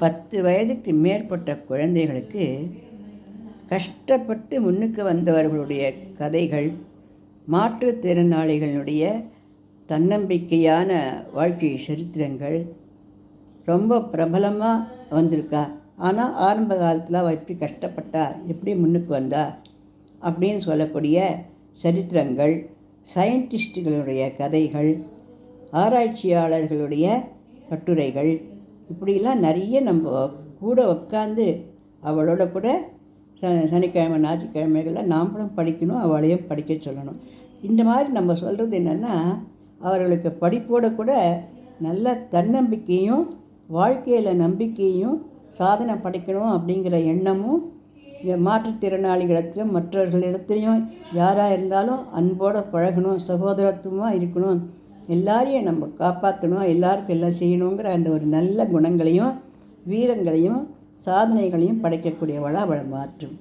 10 வயதுக்கு மேற்பட்ட குழந்தைகளுக்கு கஷ்டப்பட்டு முன்னுக்கு வந்தவர்களுடைய கதைகள், மாற்றுத்திறனாளிகளுடைய தன்னம்பிக்கையான வாழ்க்கை சரித்திரங்கள் ரொம்ப பிரபலமாக வந்திருக்கா. ஆனால் ஆரம்ப காலத்தில் அவள் எப்படி கஷ்டப்பட்டா, எப்படி முன்னுக்கு வந்தா அப்படின்னு சொல்லக்கூடிய சரித்திரங்கள், சயின்டிஸ்டுகளுடைய கதைகள், ஆராய்ச்சியாளர்களுடைய கட்டுரைகள், இப்படிலாம் நிறைய நம்ம கூட உட்காந்து அவளோட கூட சனிக்கிழமை ஞாயிற்றுக்கிழமைகளில் நாம்ளும் படிக்கணும், அவளையும் படிக்க சொல்லணும். இந்த மாதிரி நம்ம சொல்கிறது என்னென்னா, அவர்களுக்கு படிப்போடு கூட நல்ல தன்னம்பிக்கையும் வாழ்க்கையில் நம்பிக்கையும் சாதனை படைக்கணும் அப்படிங்கிற எண்ணமும் மாற்றுத்திறனாளிகளிடத்திலும் மற்றவர்களிடத்துலையும் யாராக இருந்தாலும் அன்போடு பழகணும், சகோதரத்துவமாக இருக்கணும், எல்லாரையும் நம்ம காப்பாற்றணும், எல்லாருக்கும் எல்லாம் செய்யணுங்கிற அந்த ஒரு நல்ல குணங்களையும் வீரங்களையும் சாதனைகளையும் படைக்கக்கூடியவளாக அவளை மாற்றும்.